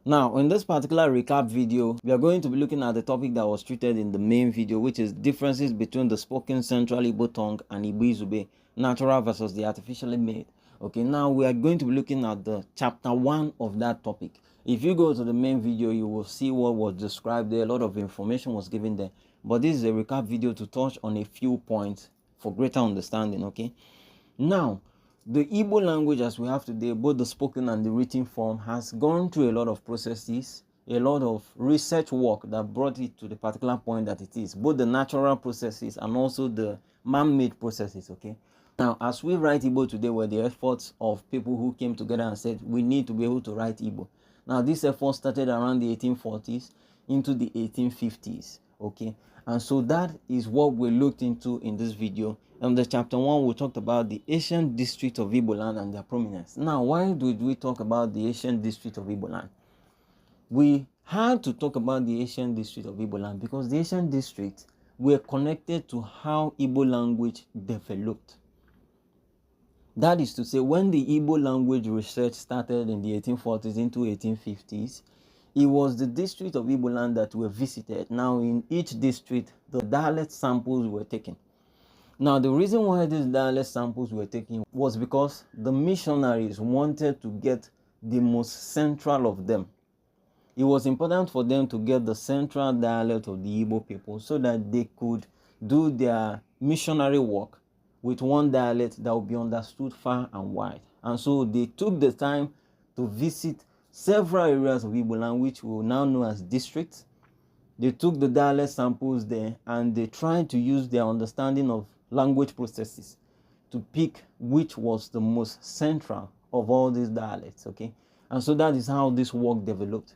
Now, in this particular recap video, we are going to be looking at the topic that was treated in the main video, which is differences between the spoken Central Igbo tongue and Igbo Izugbe, natural versus the artificially made. Okay, now we are going to be looking at the chapter 1 of that topic. If you go to the main video, you will see what was described there. A lot of information was given there. But this is a recap video to touch on a few points for greater understanding, okay? Now, the Igbo language as we have today, both the spoken and the written form, has gone through a lot of processes, a lot of research work that brought it to the particular point that it is, both the natural processes and also the man-made processes, okay? Now, as we write Igbo today were the efforts of people who came together and said, we need to be able to write Igbo. Now, this effort started around the 1840s into the 1850s, okay? And so that is what we looked into in this video. In the chapter 1, we talked about the ancient district of Igboland and their prominence. Now, why did we talk about the ancient district of Igboland? We had to talk about the ancient district of Igboland because the ancient districts were connected to how Igbo language developed. That is to say, when the Igbo language research started in the 1840s into 1850s, it was the district of Igboland that were visited. Now, in each district, the dialect samples were taken. Now, the reason why these dialect samples were taken was because the missionaries wanted to get the most central of them. It was important for them to get the central dialect of the Igbo people so that they could do their missionary work with one dialect that would be understood far and wide. And so they took the time to visit several areas of Igboland, which we will now know as districts. They took the dialect samples there and they tried to use their understanding of language processes to pick which was the most central of all these dialects, okay? And so that is how this work developed.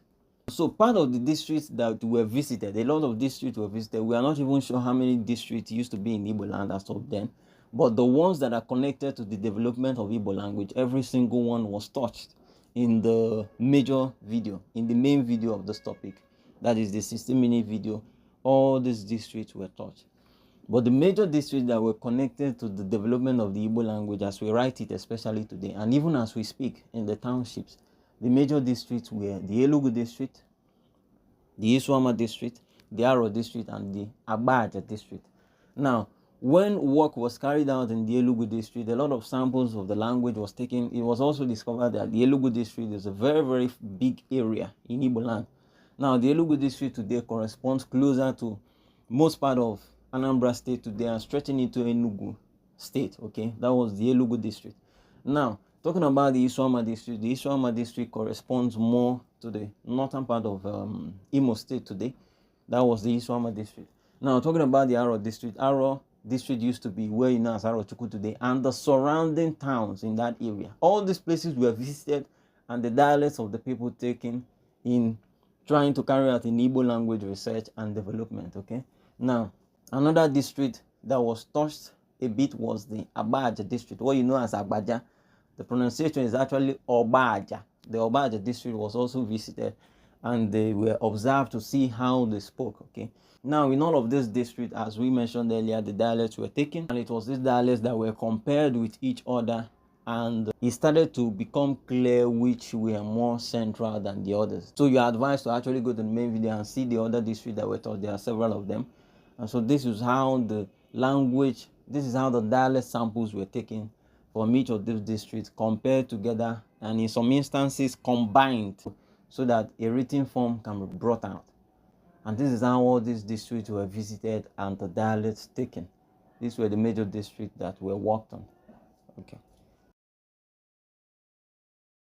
So part of the districts that were visited, a lot of districts were visited. We are not even sure how many districts used to be in Igboland as of then, but the ones that are connected to the development of Igbo language, every single one was touched in the major video, in the main video of this topic. That is the 60-minute video. All these districts were touched. But the major districts that were connected to the development of the Igbo language as we write it, especially today, and even as we speak in the townships, the major districts were the Enugu district, the Isuama district, the Aro district, and the Abia district. Now, when work was carried out in the Enugu district, a lot of samples of the language was taken. It was also discovered that the Enugu district is a very, very big area in Igboland. Now, the Enugu district today corresponds closer to most part of Anambra state today and stretching into Enugu state, okay? That was the Enugu district. Now, talking about the Isuama district corresponds more to the northern part of Imo state today. That was the Isuama district. Now, talking about the Aro district used to be where you know as Arochukwu today, and the surrounding towns in that area. All these places were visited and the dialects of the people taken in trying to carry out an Igbo language research and development, okay? Now, another district that was touched a bit was the Abia district, what you know as Agbaja. The pronunciation is actually Obaja. The Obaja district was also visited and they were observed to see how they spoke, okay? Now, in all of this district, as we mentioned earlier, the dialects were taken and it was these dialects that were compared with each other and it started to become clear which were more central than the others. So you are advised to actually go to the main video and see the other districts that were taught. There are several of them. And so this is how the language, this is how the dialect samples were taken from each of these districts, compared together, and in some instances combined, so that a written form can be brought out. And this is how all these districts were visited and the dialects taken. These were the major districts that were worked on. Okay.